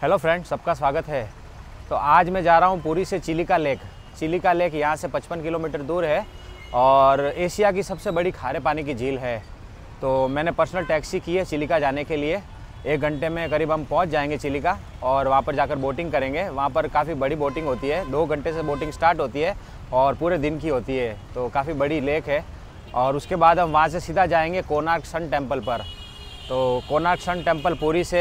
Hello friends, सबका स्वागत है। तो आज मैं जा रहा हूँ पुरी से चिलिका लेक। चिलिका लेक यहाँ से 55 किलोमीटर दूर है और एशिया की सबसे बड़ी खारे पानी की झील है। तो मैंने पर्सनल टैक्सी की है चिलिका जाने के लिए। 1 घंटे में करीब हम पहुँच जाएंगे चिलिका और वहाँ पर जाकर बोटिंग करेंगे। वहाँ पर काफ़ी बड़ी बोटिंग होती है, 2 घंटे से बोटिंग स्टार्ट होती है और पूरे दिन की होती है। तो काफ़ी बड़ी लेक है और उसके बाद हम वहाँ से सीधा जाएंगे कोणार्क सन टेम्पल पर। तो कोणार्क सन टेम्पल पुरी से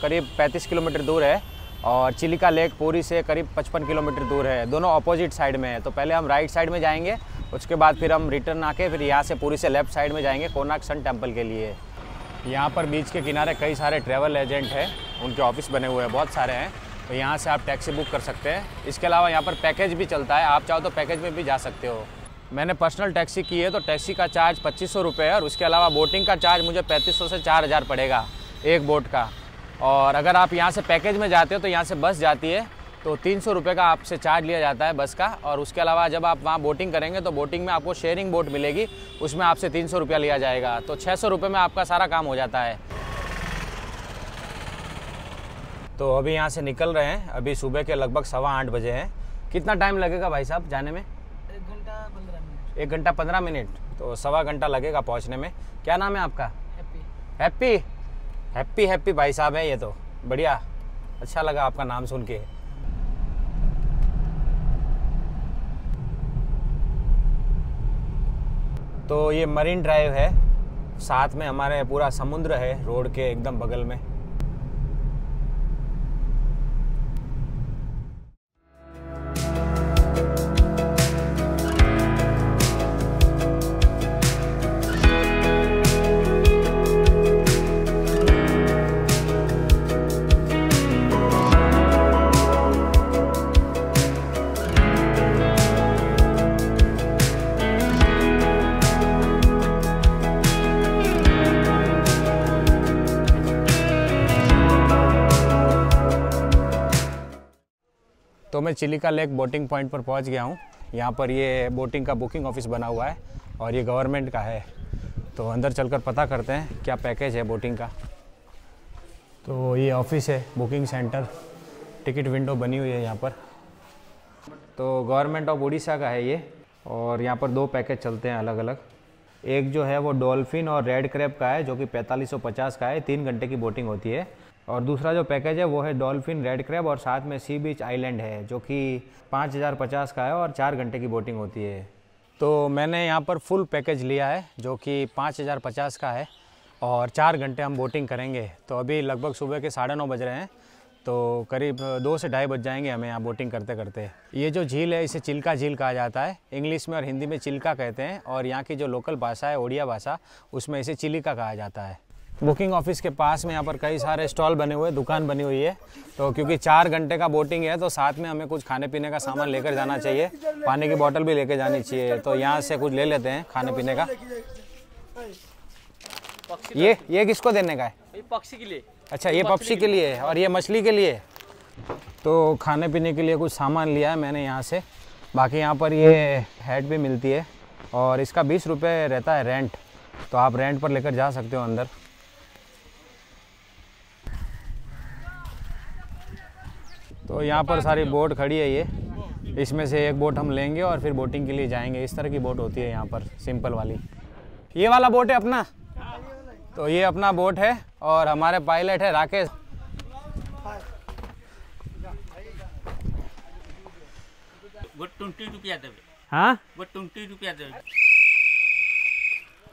करीब 35 किलोमीटर दूर है और चिलिका लेक पुरी से करीब 55 किलोमीटर दूर है। दोनों अपोजिट साइड में है। तो पहले हम राइट साइड में जाएंगे, उसके बाद फिर हम रिटर्न आके फिर यहाँ से पुरी से लेफ़्ट साइड में जाएंगे कोणार्क सन टेम्पल के लिए। यहाँ पर बीच के किनारे कई सारे ट्रैवल एजेंट हैं, उनके ऑफिस बने हुए हैं, बहुत सारे हैं। तो यहाँ से आप टैक्सी बुक कर सकते हैं। इसके अलावा यहाँ पर पैकेज भी चलता है, आप चाहो तो पैकेज में भी जा सकते हो। मैंने पर्सनल टैक्सी की है तो टैक्सी का चार्ज 2500 रुपये है और उसके अलावा बोटिंग का चार्ज मुझे 3500 से 4000 पड़ेगा एक बोट का। और अगर आप यहाँ से पैकेज में जाते हो तो यहाँ से बस जाती है तो 300 रुपये का आपसे चार्ज लिया जाता है बस का। और उसके अलावा जब आप वहाँ बोटिंग करेंगे तो बोटिंग में आपको शेयरिंग बोट मिलेगी, उसमें आपसे 300 रुपया लिया जाएगा। तो 600 रुपये में आपका सारा काम हो जाता है। तो अभी यहाँ से निकल रहे हैं, अभी सुबह के लगभग 7:15 बजे हैं। कितना टाइम लगेगा भाई साहब जाने में? 1 घंटा 15 मिनट, तो 1.25 घंटा लगेगा पहुंचने में। क्या नाम है आपका? हैप्पी। हैप्पी हैप्पी भाई साहब है ये तो, बढ़िया, अच्छा लगा आपका नाम सुन के। तो ये मरीन ड्राइव है, साथ में हमारे पूरा समुद्र है रोड के एकदम बगल में। तो मैं चिलिका लेक बोटिंग पॉइंट पर पहुंच गया हूं। यहां पर ये बोटिंग का बुकिंग ऑफिस बना हुआ है और ये गवर्नमेंट का है। तो अंदर चलकर पता करते हैं क्या पैकेज है बोटिंग का। तो ये ऑफिस है, बुकिंग सेंटर, टिकट विंडो बनी हुई है यहाँ पर। तो गवर्नमेंट ऑफ उड़ीसा का है ये और यहाँ पर 2 पैकेज चलते हैं अलग अलग। एक जो है वो डॉल्फिन और रेड क्रैब का है जो कि 4550 का है, 3 घंटे की बोटिंग होती है। और दूसरा जो पैकेज है वो है डॉल्फिन, रेड क्रैब और साथ में सी बीच आइलैंड है जो कि 5050 का है और 4 घंटे की बोटिंग होती है। तो मैंने यहाँ पर फुल पैकेज लिया है जो कि 5050 का है और 4 घंटे हम बोटिंग करेंगे। तो अभी लगभग सुबह के 9:30 बज रहे हैं, तो करीब 2 से 2:30 बज जाएंगे हमें यहाँ बोटिंग करते करते। ये जो झील है इसे चिल्का झील कहा जाता है, इंग्लिश में और हिंदी में चिल्का कहते हैं और यहाँ की जो लोकल भाषा है ओडिया भाषा, उसमें इसे चिलिका कहा जाता है। बुकिंग ऑफिस के पास में यहाँ पर कई सारे स्टॉल बने हुए, दुकान बनी हुई है। तो क्योंकि 4 घंटे का बोटिंग है तो साथ में हमें कुछ खाने पीने का सामान लेकर जाना चाहिए, पानी की बोतल भी लेकर जानी चाहिए। तो यहाँ से कुछ ले लेते हैं खाने पीने का। ये किसको देने का है? पक्षी के लिए। अच्छा, ये पक्षी के लिए है और ये मछली के लिए। तो खाने पीने के लिए कुछ सामान लिया है मैंने यहाँ से। बाकी यहाँ पर ये हैट भी मिलती है और इसका 20 रुपये रहता है रेंट, तो आप रेंट पर लेकर जा सकते हो अंदर। तो यहाँ पर सारी बोट खड़ी है ये, इसमें से एक बोट हम लेंगे और फिर बोटिंग के लिए जाएंगे। इस तरह की बोट होती है यहाँ पर, सिंपल वाली। ये वाला बोट है अपना, तो ये अपना बोट है और हमारे पायलट है राकेश। वो 20 रुपया देवे। हाँ, वो 20 रुपया देवे।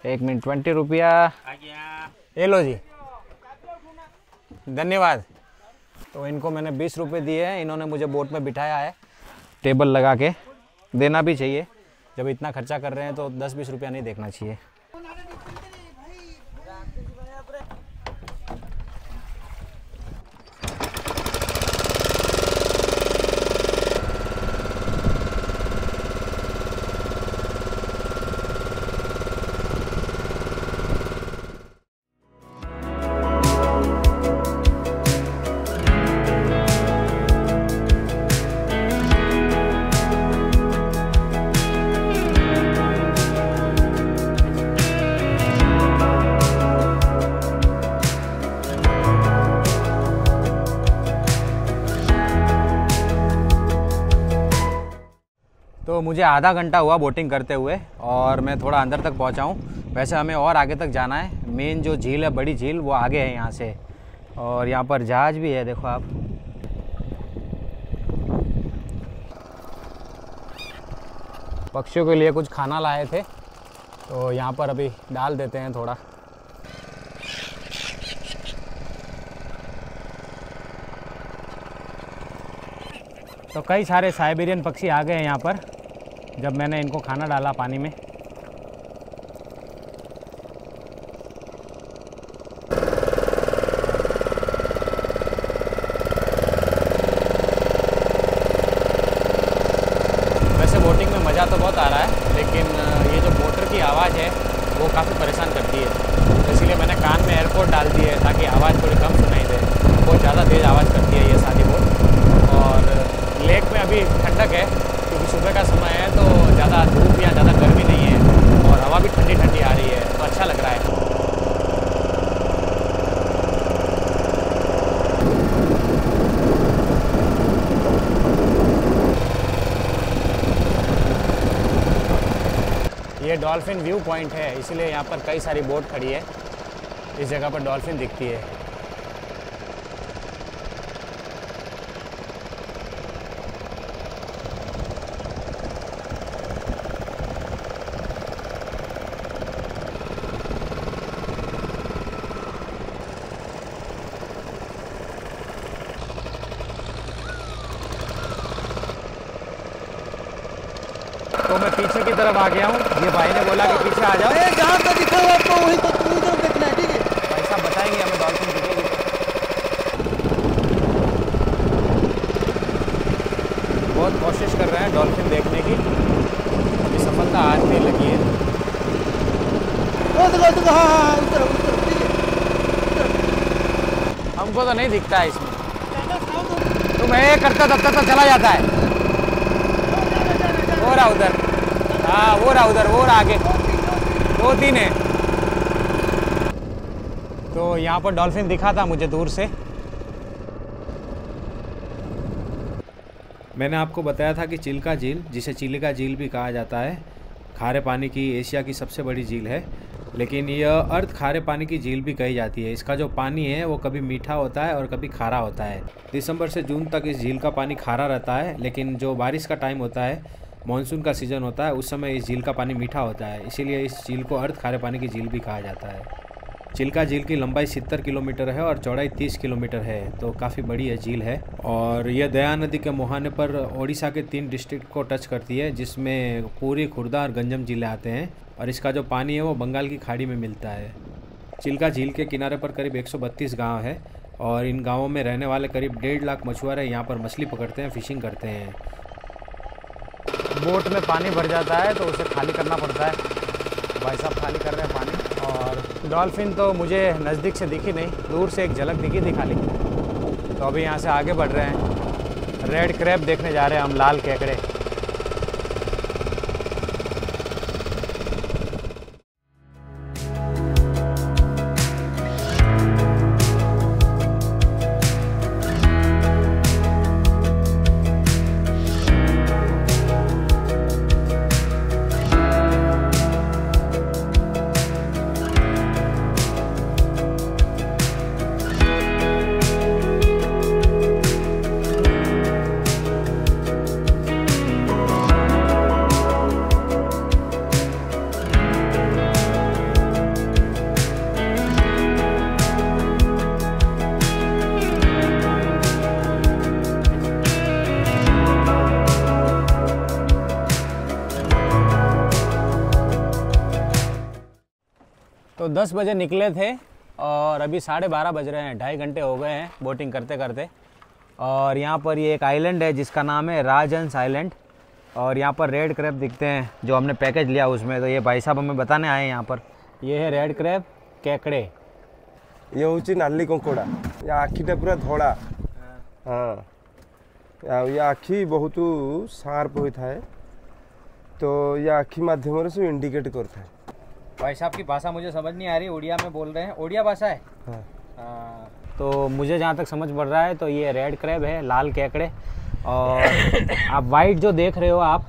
1 मिनट, 20 रुपया। ये लो जी, धन्यवाद। तो इनको मैंने 20 रुपये दिए हैं, इन्होंने मुझे बोट में बिठाया है टेबल लगा के। देना भी चाहिए, जब इतना खर्चा कर रहे हैं तो 10-20 रुपया नहीं देखना चाहिए। तो मुझे आधा घंटा हुआ बोटिंग करते हुए और मैं थोड़ा अंदर तक पहुंचा हूँ। वैसे हमें और आगे तक जाना है। मेन जो झील है, बड़ी झील, वो आगे है यहाँ से। और यहाँ पर जहाज़ भी है, देखो आप। पक्षियों के लिए कुछ खाना लाए थे, तो यहाँ पर अभी डाल देते हैं थोड़ा। तो कई सारे साइबेरियन पक्षी आ गए हैं यहाँ पर जब मैंने इनको खाना डाला पानी में। वैसे बोटिंग में मज़ा तो बहुत आ रहा है, लेकिन ये जो मोटर की आवाज़ है वो काफ़ी परेशान करती है। तो इसीलिए मैंने कान में एयरपोर्ट डाल दी है ताकि आवाज़ थोड़ी कम सुनाई दे। बहुत ज़्यादा तेज़ आवाज़ करती है ये सारी बोट। और लेक में अभी ठंडक है क्योंकि सुबह का समय है, तो ज़्यादा धूप या ज़्यादा गर्मी नहीं है और हवा भी ठंडी ठंडी आ रही है, तो अच्छा लग रहा है। ये डॉल्फिन व्यू पॉइंट है, इसलिए यहाँ पर कई सारी बोट खड़ी है। इस जगह पर डॉल्फिन दिखती है। तो मैं पीछे की तरफ आ गया हूँ। ये भाई ने बोला कि पीछे आ जाओ। जहाँ का दिखा हुआ आपको वहीं तो उधर देखना है, ठीक है? भाई साहब बताएंगे हमें डॉल्फिन दिखेगी। बहुत कोशिश कर रहे हैं डॉल्फिन देखने की, अभी सफलता आज नहीं लगी है। देखो हाँ उधर ठीक है। हमको तो नहीं दिखता है इसमें। तुम ये करता तब तक तो चला जाता है। वो रहा उधर, हाँ वो रहा उधर, वो रहा आगे, 2-3 है। तो यहाँ पर डॉल्फिन दिखा था मुझे दूर से। मैंने आपको बताया था कि चिल्का झील, जिसे चिलिका झील भी कहा जाता है, खारे पानी की एशिया की सबसे बड़ी झील है। लेकिन यह अर्ध खारे पानी की झील भी कही जाती है। इसका जो पानी है वो कभी मीठा होता है और कभी खारा होता है। दिसंबर से जून तक इस झील का पानी खारा रहता है, लेकिन जो बारिश का टाइम होता है, मानसून का सीज़न होता है, उस समय इस झील का पानी मीठा होता है। इसीलिए इस झील को अर्ध खारे पानी की झील भी कहा जाता है। चिल्का झील की लंबाई 70 किलोमीटर है और चौड़ाई 30 किलोमीटर है, तो काफ़ी बड़ी यह झील है। और यह दया नदी के मुहाने पर ओडिशा के 3 डिस्ट्रिक्ट को टच करती है, जिसमें पूरी, खुर्दा और गंजम जिले आते हैं। और इसका जो पानी है वो बंगाल की खाड़ी में मिलता है। चिल्का झील के किनारे पर करीब 132 गाँव है और इन गाँवों में रहने वाले करीब 1.5 लाख मछुआरे यहाँ पर मछली पकड़ते हैं, फिशिंग करते हैं। बोट में पानी भर जाता है तो उसे खाली करना पड़ता है। भाई साहब खाली कर रहे हैं पानी। और डॉल्फिन तो मुझे नज़दीक से दिखी नहीं, दूर से एक झलक दिखी थी खाली। तो अभी यहाँ से आगे बढ़ रहे हैं। रेड क्रैब देखने जा रहे हैं हम, लाल केकड़े। तो 10 बजे निकले थे और अभी 12:30 बज रहे हैं। 2.5 घंटे हो गए हैं बोटिंग करते करते। और यहाँ पर ये एक आइलैंड है जिसका नाम है राजहंस आइलैंड। और यहाँ पर रेड क्रैब दिखते हैं जो हमने पैकेज लिया उसमें। तो ये भाई साहब हमें बताने आए हैं यहाँ पर। ये है रेड क्रैब केकड़े। ये हूँ नाली कंकोड़ा। या आखिटा पूरा धड़ा। हाँ ये आखि बहुत शार्प होता है, तो ये आखि माध्यम से इंडिकेट करता है। भाई साहब की भाषा मुझे समझ नहीं आ रही, उड़िया में बोल रहे हैं। उड़िया भाषा है। हाँ। तो मुझे जहाँ तक समझ पड़ रहा है तो ये रेड क्रैब है, लाल केकड़े। और आप वाइट जो देख रहे हो आप,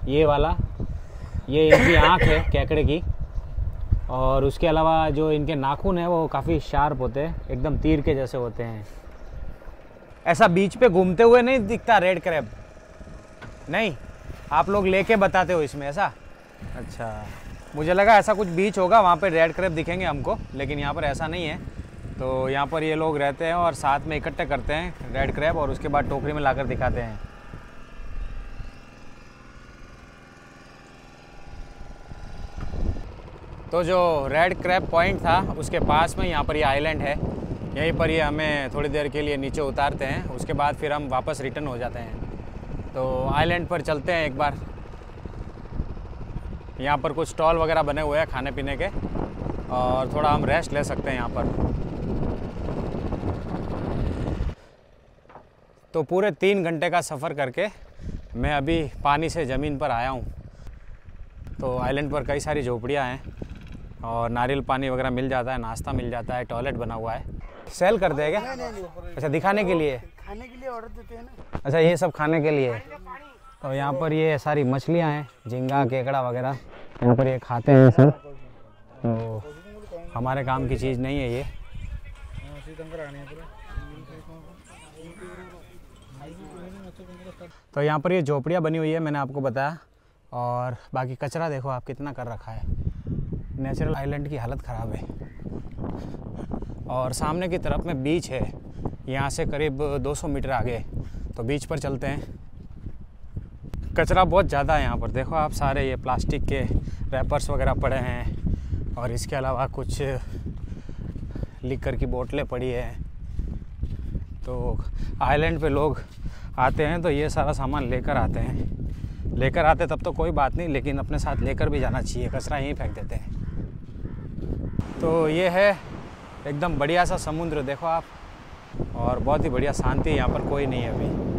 ये वाला, ये इनकी आँख है केकड़े की, और उसके अलावा जो इनके नाखून है वो काफ़ी शार्प होते हैं, एकदम तीर के जैसे होते हैं। ऐसा बीच पे घूमते हुए नहीं दिखता रेड क्रैब, नहीं, आप लोग लेके बताते हो इसमें ऐसा? अच्छा, मुझे लगा ऐसा कुछ बीच होगा वहाँ पे रेड क्रैब दिखेंगे हमको, लेकिन यहाँ पर ऐसा नहीं है। तो यहाँ पर ये लोग रहते हैं और साथ में इकट्ठे करते हैं रेड क्रैब और उसके बाद टोकरी में लाकर दिखाते हैं। तो जो रेड क्रैब पॉइंट था उसके पास में यहाँ पर ये आइलैंड है, यहीं पर ये हमें थोड़ी देर के लिए नीचे उतारते हैं, उसके बाद फिर हम वापस रिटर्न हो जाते हैं। तो आइलैंड पर चलते हैं एक बार। यहाँ पर कुछ स्टॉल वगैरह बने हुए हैं खाने पीने के, और थोड़ा हम रेस्ट ले सकते हैं यहाँ पर। तो पूरे 3 घंटे का सफ़र करके मैं अभी पानी से ज़मीन पर आया हूँ। तो आइलैंड पर कई सारी झोपड़ियाँ हैं और नारियल पानी वगैरह मिल जाता है, नाश्ता मिल जाता है, टॉयलेट बना हुआ है। सेल करते हैं क्या? अच्छा, दिखाने के लिए? खाने के लिए ऑर्डर देते हैं ना। अच्छा, ये सब खाने के लिए। तो यहाँ पर ये सारी मछलियाँ हैं, झींगा, केकड़ा वगैरह, यहाँ पर ये खाते हैं सर। तो हमारे काम की चीज़ नहीं है ये। तो यहाँ पर ये झोपड़ियाँ बनी हुई है, मैंने आपको बताया। और बाकी कचरा देखो आप कितना कर रखा है। नेचुरल आइलैंड की हालत ख़राब है। और सामने की तरफ में बीच है, यहाँ से करीब 200 मीटर आगे। तो बीच पर चलते हैं। कचरा बहुत ज़्यादा है यहाँ पर, देखो आप, सारे ये प्लास्टिक के रैपर्स वगैरह पड़े हैं, और इसके अलावा कुछ लिकर की बोतलें पड़ी है। तो आइलैंड पे लोग आते हैं तो ये सारा सामान लेकर आते हैं। लेकर आते तब तो कोई बात नहीं, लेकिन अपने साथ लेकर भी जाना चाहिए, कचरा यहीं फेंक देते हैं। तो ये है एकदम बढ़िया सा समुद्र, देखो आप, और बहुत ही बढ़िया शांति, यहाँ पर कोई नहीं है अभी।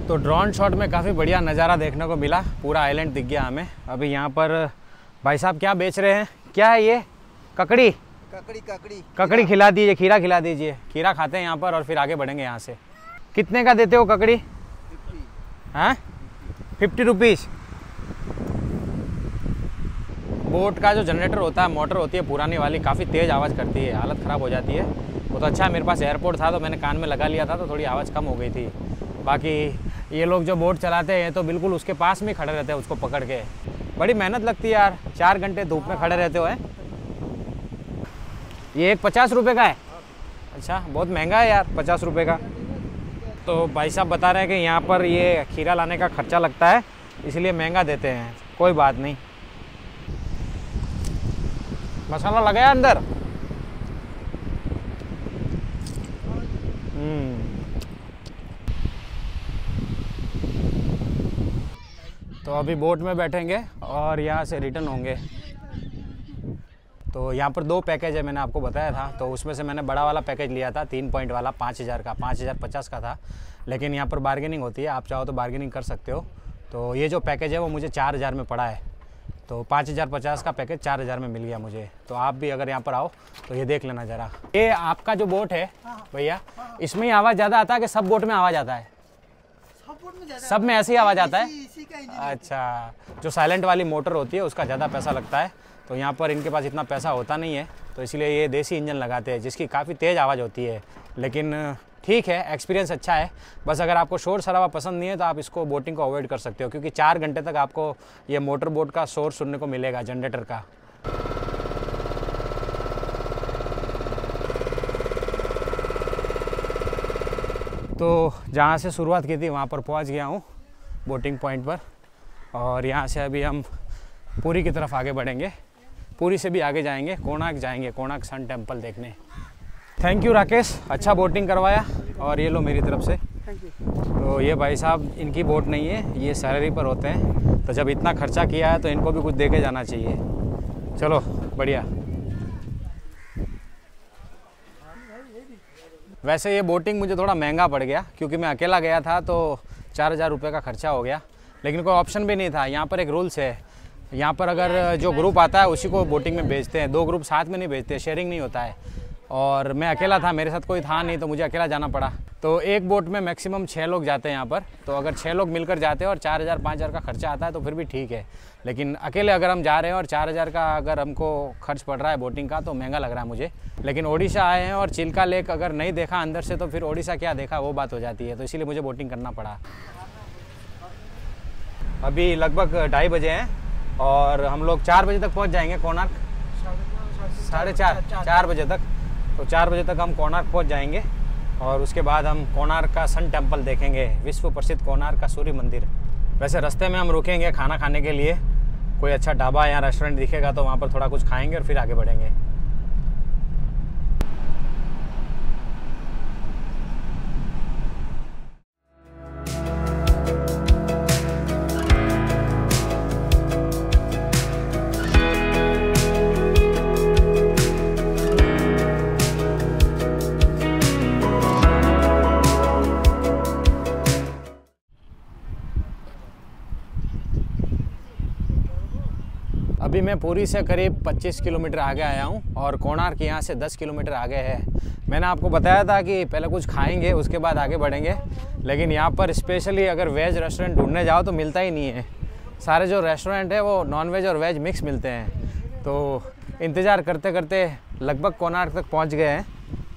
तो ड्रोन शॉट में काफ़ी बढ़िया नज़ारा देखने को मिला, पूरा आइलैंड दिख गया हमें। अभी यहाँ पर भाई साहब क्या बेच रहे हैं, क्या है ये? ककड़ी? ककड़ी खिला दीजिए, खीरा खिला दीजिए। खीरा खाते हैं यहाँ पर और फिर आगे बढ़ेंगे यहाँ से। कितने का देते हो ककड़ी? 50। हाँ, 50 रुपीज़। बोट का जो जनरेटर होता है, मोटर होती है पुरानी वाली, काफ़ी तेज़ आवाज़ करती है, हालत ख़राब हो जाती है। वो तो अच्छा है मेरे पास एयरपोर्ट था तो मैंने कान में लगा लिया था, तो थोड़ी आवाज़ कम हो गई थी। बाकी ये लोग जो बोट चलाते हैं तो बिल्कुल उसके पास में खड़े रहते हैं उसको पकड़ के। बड़ी मेहनत लगती है यार, 4 घंटे धूप में खड़े रहते हो। ये एक 50 रुपये का है? अच्छा, बहुत महंगा है यार 50 रुपये का। तो भाई साहब बता रहे हैं कि यहाँ पर ये खीरा लाने का खर्चा लगता है, इसलिए महंगा देते हैं। कोई बात नहीं। मसाला लगाया अंदर? तो अभी बोट में बैठेंगे और यहाँ से रिटर्न होंगे। तो यहाँ पर 2 पैकेज है, मैंने आपको बताया था। तो उसमें से मैंने बड़ा वाला पैकेज लिया था, 3 पॉइंट वाला, 5000 का, 5050 का था। लेकिन यहाँ पर बार्गेनिंग होती है, आप चाहो तो बार्गेनिंग कर सकते हो। तो ये जो पैकेज है वो मुझे 4000 में पड़ा है। तो 5050 का पैकेज 4000 में मिल गया मुझे। तो आप भी अगर यहाँ पर आओ तो ये देख लेना ज़रा। ये आपका जो बोट है भैया, इसमें ही आवाज़ ज़्यादा आता है कि सब बोट में आवाज़ आता है? सब में ऐसी आवाज़ आता है? अच्छा, जो साइलेंट वाली मोटर होती है उसका ज़्यादा पैसा लगता है। तो यहाँ पर इनके पास इतना पैसा होता नहीं है, तो इसलिए ये देसी इंजन लगाते हैं जिसकी काफ़ी तेज़ आवाज़ होती है। लेकिन ठीक है, एक्सपीरियंस अच्छा है। बस अगर आपको शोर शराबा पसंद नहीं है तो आप इसको बोटिंग को अवॉइड कर सकते हो, क्योंकि 4 घंटे तक आपको ये मोटर बोट का शोर सुनने को मिलेगा, जनरेटर का। तो जहाँ से शुरुआत की थी वहाँ पर पहुँच गया हूँ बोटिंग पॉइंट पर, और यहाँ से अभी हम पुरी की तरफ आगे बढ़ेंगे। पुरी से भी आगे जाएंगे, कोणार्क जाएंगे, कोणार्क सन टेम्पल देखने। थैंक यू राकेश, अच्छा बोटिंग करवाया। और ये लो मेरी तरफ से। तो ये भाई साहब, इनकी बोट नहीं है, ये सैलरी पर होते हैं, तो जब इतना खर्चा किया है तो इनको भी कुछ दे के जाना चाहिए। चलो बढ़िया। वैसे ये बोटिंग मुझे थोड़ा महंगा पड़ गया, क्योंकि मैं अकेला गया था तो 4000 रुपये का खर्चा हो गया, लेकिन कोई ऑप्शन भी नहीं था। यहाँ पर एक रूल्स है, यहाँ पर अगर जो ग्रुप आता है उसी को बोटिंग में भेजते हैं, 2 ग्रुप साथ में नहीं भेजते, शेयरिंग नहीं होता है। और मैं अकेला था, मेरे साथ कोई था नहीं, तो मुझे अकेला जाना पड़ा। तो एक बोट में मैक्सिमम 6 लोग जाते हैं यहाँ पर, तो अगर 6 लोग मिलकर जाते हैं और 4000 5000 का खर्चा आता है तो फिर भी ठीक है। लेकिन अकेले अगर हम जा रहे हैं और 4000 का अगर हमको खर्च पड़ रहा है बोटिंग का, तो महंगा लग रहा है मुझे। लेकिन ओडिशा आए हैं और चिल्का लेक अगर नहीं देखा अंदर से तो फिर ओडिशा क्या देखा, वो बात हो जाती है, तो इसीलिए मुझे बोटिंग करना पड़ा। अभी लगभग 2:30 बजे हैं और हम लोग 4 बजे तक पहुँच जाएंगे कोणार्क, 4:30 बजे तक। तो 4 बजे तक हम कोणार्क पहुँच जाएंगे और उसके बाद हम कोणार्क का सन टेम्पल देखेंगे, विश्व प्रसिद्ध कोणार्क का सूर्य मंदिर। वैसे रास्ते में हम रुकेंगे खाना खाने के लिए, कोई अच्छा ढाबा या रेस्टोरेंट दिखेगा तो वहाँ पर थोड़ा कुछ खाएंगे और फिर आगे बढ़ेंगे। अभी मैं पुरी से करीब 25 किलोमीटर आगे आया हूँ और कोणार्क यहाँ से 10 किलोमीटर आगे है। मैंने आपको बताया था कि पहले कुछ खाएंगे उसके बाद आगे बढ़ेंगे, लेकिन यहाँ पर स्पेशली अगर वेज रेस्टोरेंट ढूंढने जाओ तो मिलता ही नहीं है। सारे जो रेस्टोरेंट है वो नॉन वेज और वेज मिक्स मिलते हैं। तो इंतज़ार करते करते लगभग कोणार्क तक पहुँच गए हैं।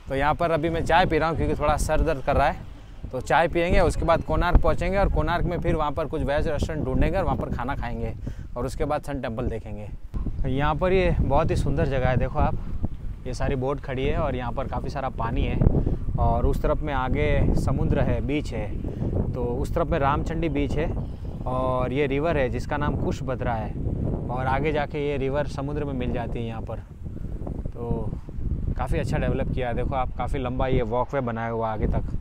तो यहाँ पर अभी मैं चाय पी रहा हूँ क्योंकि थोड़ा सर दर्द कर रहा है, तो चाय पियेंगे, उसके बाद कोणार्क पहुँचेंगे और कोणार्क में फिर वहाँ पर कुछ वेज रेस्टोरेंट ढूंढेंगे और वहाँ पर खाना खाएंगे और उसके बाद सन टेम्पल देखेंगे। यहाँ पर ये बहुत ही सुंदर जगह है, देखो आप, ये सारी बोट खड़ी है और यहाँ पर काफ़ी सारा पानी है और उस तरफ में आगे समुद्र है, बीच है। तो उस तरफ में रामचंडी बीच है और ये रिवर है जिसका नाम कुशभद्रा है, और आगे जाके ये रिवर समुद्र में मिल जाती है यहाँ पर। तो काफ़ी अच्छा डेवलप किया है, देखो आप, काफ़ी लंबा ये वॉकवे बनाया हुआ आगे तक।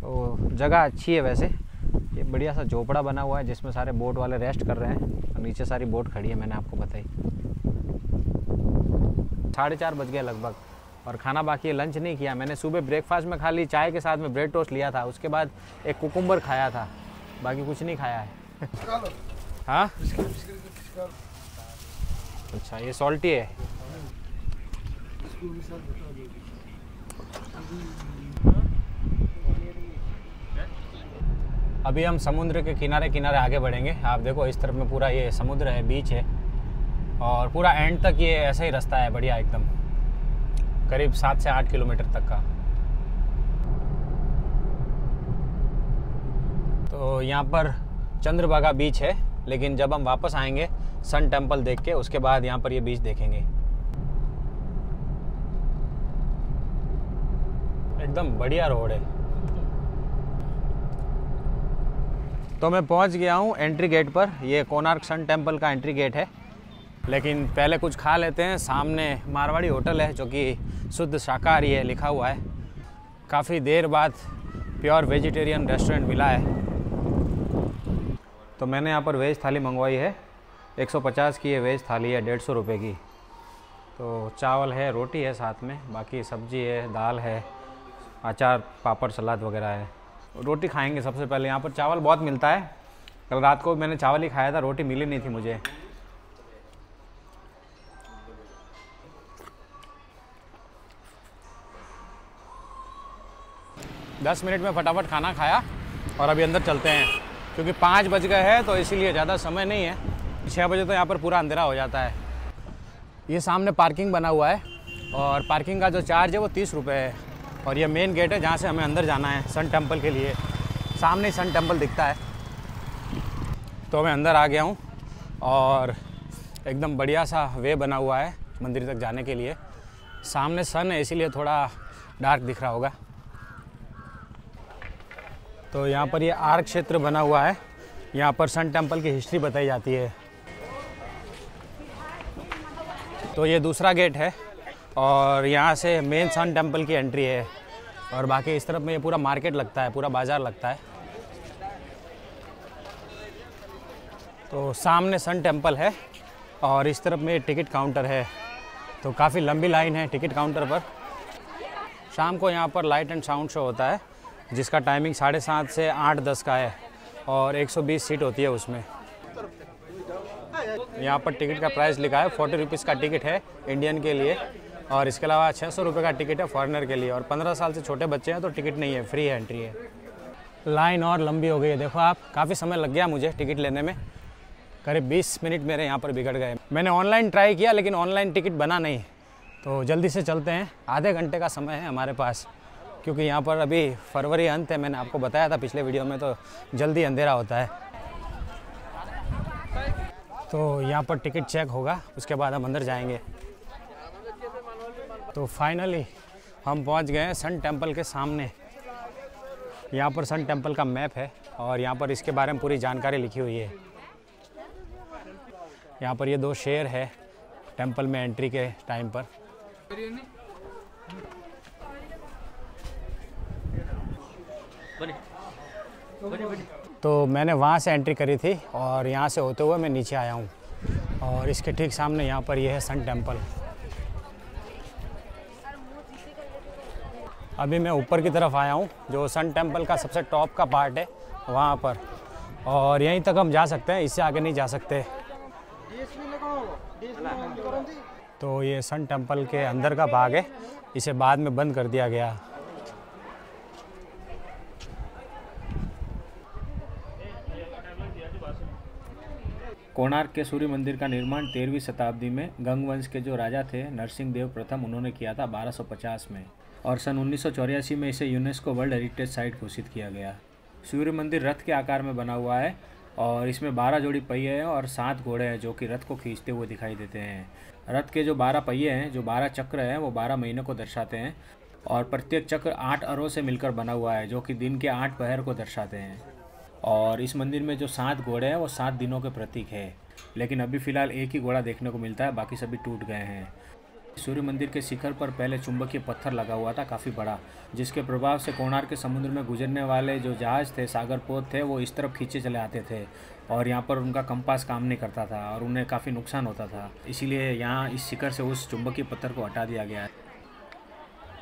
तो जगह अच्छी है वैसे। ये बढ़िया सा झोपड़ा बना हुआ है जिसमें सारे बोट वाले रेस्ट कर रहे हैं और नीचे सारी बोट खड़ी है, मैंने आपको बताई। 4:30 बज गए लगभग और खाना बाकी है, लंच नहीं किया मैंने। सुबह ब्रेकफास्ट में खाली चाय के साथ में ब्रेड टोस्ट लिया था, उसके बाद एक कुकुम्बर खाया था, बाकी कुछ नहीं खाया है। हाँ अच्छा, ये सॉल्टी है। अभी हम समुद्र के किनारे किनारे आगे बढ़ेंगे। आप देखो इस तरफ में पूरा ये समुद्र है, बीच है और पूरा एंड तक ये ऐसा ही रास्ता है, बढ़िया एकदम, करीब 7 से 8 किलोमीटर तक का। तो यहाँ पर चंद्रभागा बीच है, लेकिन जब हम वापस आएंगे सन टेम्पल देख के उसके बाद यहाँ पर ये बीच देखेंगे। एकदम बढ़िया रोड है। तो मैं पहुंच गया हूं एंट्री गेट पर, ये कोणार्क सन टेम्पल का एंट्री गेट है। लेकिन पहले कुछ खा लेते हैं। सामने मारवाड़ी होटल है जो कि शुद्ध शाकाहारी है, लिखा हुआ है। काफ़ी देर बाद प्योर वेजिटेरियन रेस्टोरेंट मिला है। तो मैंने यहाँ पर वेज थाली मंगवाई है, 150 की ये वेज थाली है, 150 रुपये की। तो चावल है, रोटी है साथ में, बाकी सब्जी है, दाल है, अचार, पापड़, सलाद वगैरह है। रोटी खाएंगे सबसे पहले। यहाँ पर चावल बहुत मिलता है, कल रात को मैंने चावल ही खाया था, रोटी मिली नहीं थी मुझे। दस मिनट में फटाफट खाना खाया और अभी अंदर चलते हैं, क्योंकि 5 बज गए हैं तो इसीलिए ज़्यादा समय नहीं है। 6 बजे तो यहाँ पर पूरा अंधेरा हो जाता है। ये सामने पार्किंग बना हुआ है और पार्किंग का जो चार्ज है वो 30 रुपये है। और ये मेन गेट है जहाँ से हमें अंदर जाना है सन टेम्पल के लिए। सामने ही सन टेम्पल दिखता है। तो मैं अंदर आ गया हूँ और एकदम बढ़िया सा वे बना हुआ है मंदिर तक जाने के लिए। सामने सन है इसीलिए थोड़ा डार्क दिख रहा होगा। तो यहाँ पर ये आर्क क्षेत्र बना हुआ है, यहाँ पर सन टेम्पल की हिस्ट्री बताई जाती है। तो ये दूसरा गेट है और यहाँ से मेन सन टेम्पल की एंट्री है और बाकी इस तरफ में ये पूरा मार्केट लगता है, पूरा बाज़ार लगता है। तो सामने सन टेम्पल है और इस तरफ में टिकट काउंटर है। तो काफ़ी लंबी लाइन है टिकट काउंटर पर। शाम को यहाँ पर लाइट एंड साउंड शो होता है जिसका टाइमिंग 7:30 से 8:10 का है और 120 सीट होती है उसमें। यहाँ पर टिकट का प्राइस लिखा है, 40 रुपीज़ का टिकट है इंडियन के लिए और इसके अलावा 600 रुपये का टिकट है फॉरेनर के लिए। और 15 साल से छोटे बच्चे हैं तो टिकट नहीं है, फ्री है एंट्री है। लाइन और लंबी हो गई है, देखो आप, काफ़ी समय लग गया मुझे टिकट लेने में, करीब 20 मिनट मेरे यहाँ पर बिगड़ गए। मैंने ऑनलाइन ट्राई किया लेकिन ऑनलाइन टिकट बना नहीं। तो जल्दी से चलते हैं, आधे घंटे का समय है हमारे पास क्योंकि यहाँ पर अभी फरवरी अंत है, मैंने आपको बताया था पिछले वीडियो में, तो जल्दी अंधेरा होता है। तो यहाँ पर टिकट चेक होगा, उसके बाद हम अंदर जाएंगे। तो फाइनली हम पहुँच गए हैं सन टेम्पल के सामने। यहाँ पर सन टेम्पल का मैप है और यहाँ पर इसके बारे में पूरी जानकारी लिखी हुई है। यहाँ पर ये 2 शेर है टेंपल में एंट्री के टाइम पर। तो मैंने वहाँ से एंट्री करी थी और यहाँ से होते हुए मैं नीचे आया हूँ और इसके ठीक सामने यहाँ पर ये है सन टेंपल। अभी मैं ऊपर की तरफ आया हूँ, जो सन टेंपल का सबसे टॉप का पार्ट है वहाँ पर, और यहीं तक हम जा सकते हैं, इससे आगे नहीं जा सकते। तो ये सन टेम्पल के अंदर का भाग है, इसे बाद में बंद कर दिया गया। कोणार्क के सूर्य मंदिर का निर्माण 13वीं शताब्दी में गंग वंश के जो राजा थे नरसिंह देव प्रथम, उन्होंने किया था 1250 में, और सन 1984 में इसे यूनेस्को वर्ल्ड हेरिटेज साइट घोषित किया गया। सूर्य मंदिर रथ के आकार में बना हुआ है और इसमें 12 जोड़ी पहिए हैं और 7 घोड़े हैं जो कि रथ को खींचते हुए दिखाई देते हैं। रथ के जो 12 पहिए हैं, जो 12 चक्र हैं, वो 12 महीनों को दर्शाते हैं और प्रत्येक चक्र 8 अरों से मिलकर बना हुआ है जो कि दिन के 8 पहर को दर्शाते हैं। और इस मंदिर में जो 7 घोड़े हैं वो 7 दिनों के प्रतीक है, लेकिन अभी फ़िलहाल एक ही घोड़ा देखने को मिलता है, बाकी सभी टूट गए हैं। सूर्य मंदिर के शिखर पर पहले चुंबकीय पत्थर लगा हुआ था काफ़ी बड़ा, जिसके प्रभाव से कोणार्क के समुद्र में गुजरने वाले जो जहाज़ थे, सागर पोत थे, वो इस तरफ खींचे चले आते थे और यहाँ पर उनका कंपास काम नहीं करता था और उन्हें काफ़ी नुकसान होता था। इसीलिए यहाँ इस शिखर से उस चुंबकीय पत्थर को हटा दिया गया है।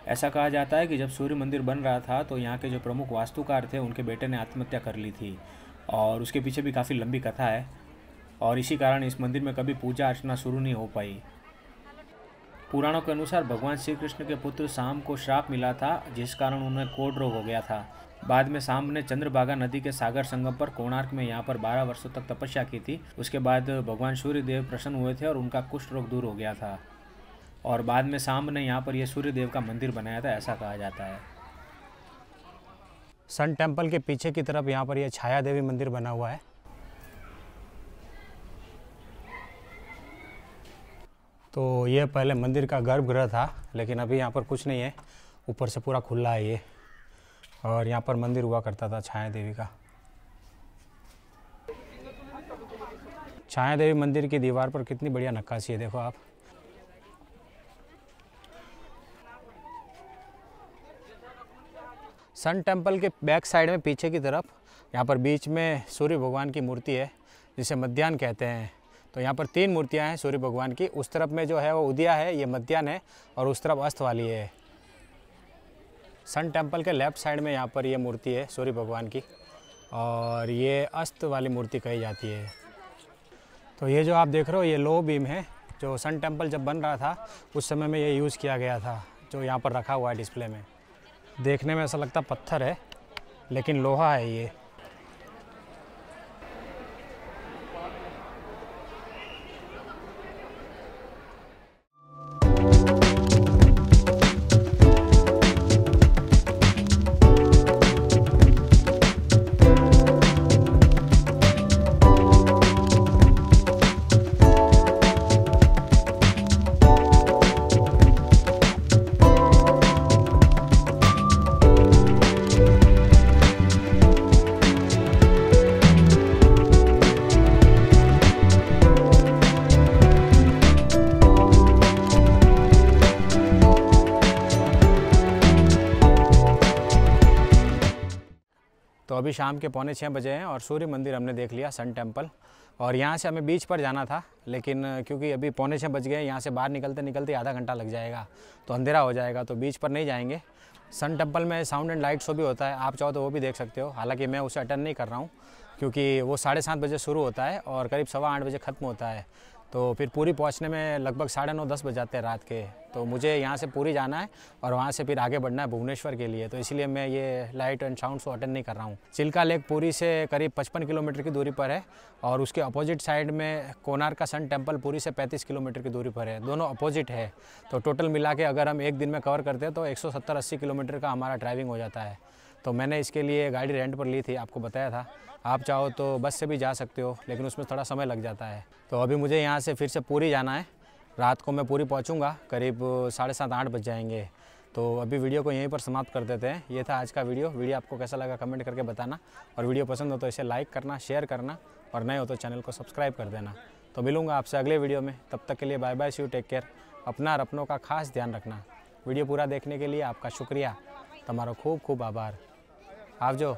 ऐसा कहा जाता है कि जब सूर्य मंदिर बन रहा था तो यहाँ के जो प्रमुख वास्तुकार थे उनके बेटे ने आत्महत्या कर ली थी और उसके पीछे भी काफ़ी लंबी कथा है और इसी कारण इस मंदिर में कभी पूजा अर्चना शुरू नहीं हो पाई। पुराणों के अनुसार भगवान श्री कृष्ण के पुत्र शाम को श्राप मिला था, जिस कारण उन्हें कोढ़ रोग हो गया था। बाद में शाम ने चंद्रभागा नदी के सागर संगम पर कोणार्क में यहाँ पर 12 वर्षों तक तपस्या की थी। उसके बाद भगवान सूर्य देव प्रसन्न हुए थे और उनका कुष्ठ रोग दूर हो गया था और बाद में शाम ने यहाँ पर यह सूर्य देव का मंदिर बनाया था, ऐसा कहा जाता है। सन टेम्पल के पीछे की तरफ यहाँ पर यह छाया देवी मंदिर बना हुआ है। तो ये पहले मंदिर का गर्भगृह था, लेकिन अभी यहाँ पर कुछ नहीं है, ऊपर से पूरा खुला है ये, और यहाँ पर मंदिर हुआ करता था छाया देवी का। छाया देवी मंदिर की दीवार पर कितनी बढ़िया नक्काशी है, देखो आप। सन टेम्पल के बैक साइड में पीछे की तरफ यहाँ पर बीच में सूर्य भगवान की मूर्ति है, जिसे मध्याह्न कहते हैं। तो यहाँ पर 3 मूर्तियाँ हैं सूर्य भगवान की। उस तरफ में जो है वो उदया है, ये मध्याह्न है, और उस तरफ अस्त वाली है। सन टेम्पल के लेफ्ट साइड में यहाँ पर ये मूर्ति है सूर्य भगवान की, और ये अस्त वाली मूर्ति कही जाती है। तो ये जो आप देख रहे हो ये लो बीम है, जो सन टेम्पल जब बन रहा था उस समय में ये यूज़ किया गया था, जो यहाँ पर रखा हुआ है डिस्प्ले में। देखने में ऐसा लगता पत्थर है, लेकिन लोहा है ये। तो अभी शाम के 5:45 बजे हैं और सूर्य मंदिर हमने देख लिया, सन टेम्पल। और यहाँ से हमें बीच पर जाना था, लेकिन क्योंकि अभी 5:45 बज गए, यहाँ से बाहर निकलते निकलते आधा घंटा लग जाएगा, तो अंधेरा हो जाएगा, तो बीच पर नहीं जाएंगे। सन टेम्पल में साउंड एंड लाइट शो भी होता है, आप चाहो तो वो भी देख सकते हो। हालांकि मैं उसे अटेंड नहीं कर रहा हूँ, क्योंकि वो 7:30 बजे शुरू होता है और करीब 8:15 बजे ख़त्म होता है। तो फिर पूरी पहुंचने में लगभग 9:30-10 बज जाते हैं रात के। तो मुझे यहाँ से पूरी जाना है और वहाँ से फिर आगे बढ़ना है भुवनेश्वर के लिए, तो इसलिए मैं ये light and sound show attend नहीं कर रहा हूँ। चिल्का लेक पूरी से करीब 55 किलोमीटर की दूरी पर है और उसके अपोजिट साइड में कोणार्क का सन टेम्पल पूरी से 35 किलोमीटर की दूरी पर है, दोनों अपोजिट है। तो टोटल मिला के अगर हम एक दिन में कवर करते हैं तो 170-80 किलोमीटर का हमारा ड्राइविंग हो जाता है। तो मैंने इसके लिए गाड़ी रेंट पर ली थी, आपको बताया था। आप चाहो तो बस से भी जा सकते हो, लेकिन उसमें थोड़ा समय लग जाता है। तो अभी मुझे यहाँ से फिर से पूरी जाना है, रात को मैं पूरी पहुँचूँगा, करीब 7:30-8 बज जाएंगे। तो अभी वीडियो को यहीं पर समाप्त कर देते हैं। ये था आज का वीडियो आपको कैसा लगा कमेंट करके बताना, और वीडियो पसंद हो तो इसे लाइक करना, शेयर करना, और नए हो तो चैनल को सब्सक्राइब कर देना। तो मिलूँगा आपसे अगले वीडियो में, तब तक के लिए bye bye, see you, take care. अपना और अपनों का खास ध्यान रखना। वीडियो पूरा देखने के लिए आपका शुक्रिया, तुम्हारा खूब खूब आभार। आवजो।